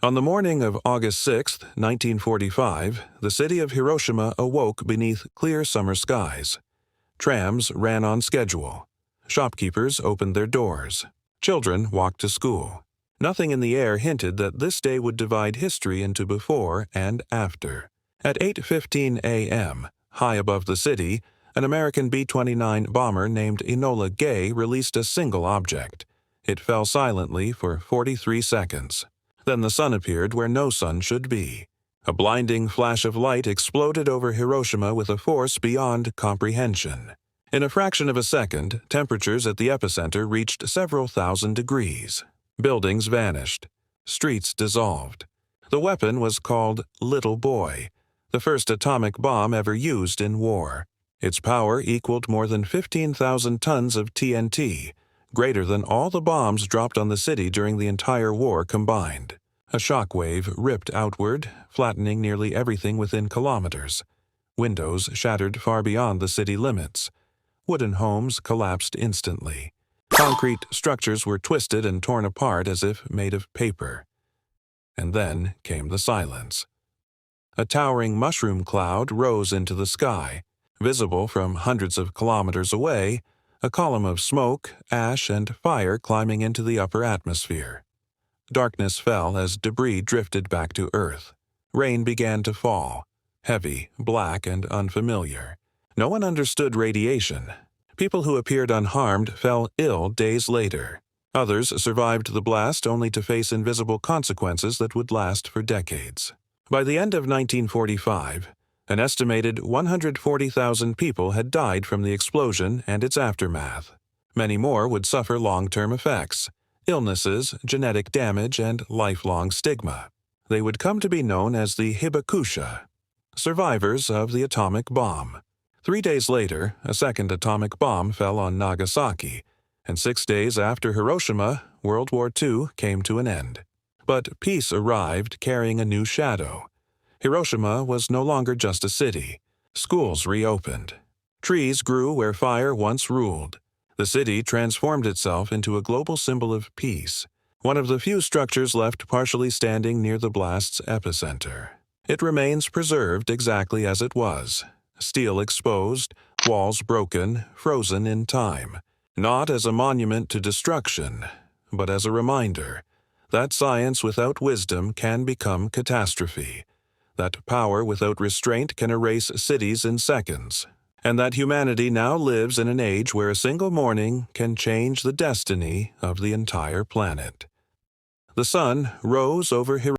On the morning of August 6, 1945, the city of Hiroshima awoke beneath clear summer skies. Trams ran on schedule. Shopkeepers opened their doors. Children walked to school. Nothing in the air hinted that this day would divide history into before and after. At 8:15 a.m., high above the city, an American B-29 bomber named Enola Gay released a single object. It fell silently for 43 seconds. Then the sun appeared where no sun should be. A blinding flash of light exploded over Hiroshima with a force beyond comprehension. In a fraction of a second, temperatures at the epicenter reached several thousand degrees. Buildings vanished. Streets dissolved. The weapon was called Little Boy, the first atomic bomb ever used in war. Its power equaled more than 15,000 tons of TNT, greater than all the bombs dropped on the city during the entire war combined. A shock wave ripped outward, flattening nearly everything within kilometers. Windows shattered far beyond the city limits. Wooden homes collapsed instantly. Concrete structures were twisted and torn apart as if made of paper. And then came the silence. A towering mushroom cloud rose into the sky. Visible from hundreds of kilometers away, a column of smoke, ash, and fire climbing into the upper atmosphere. Darkness fell as debris drifted back to Earth. Rain began to fall, heavy, black, and unfamiliar. No one understood radiation. People who appeared unharmed fell ill days later. Others survived the blast only to face invisible consequences that would last for decades. By the end of 1945, an estimated 140,000 people had died from the explosion and its aftermath. Many more would suffer long-term effects, illnesses, genetic damage, and lifelong stigma. They would come to be known as the Hibakusha, survivors of the atomic bomb. 3 days later, a second atomic bomb fell on Nagasaki, and 6 days after Hiroshima, World War II came to an end. But peace arrived carrying a new shadow. Hiroshima was no longer just a city. Schools reopened. Trees grew where fire once ruled. The city transformed itself into a global symbol of peace, one of the few structures left partially standing near the blast's epicenter. It remains preserved exactly as it was, steel exposed, walls broken, frozen in time, not as a monument to destruction, but as a reminder that science without wisdom can become catastrophe, that power without restraint can erase cities in seconds, and that humanity now lives in an age where a single morning can change the destiny of the entire planet. The sun rose over Hiroshima.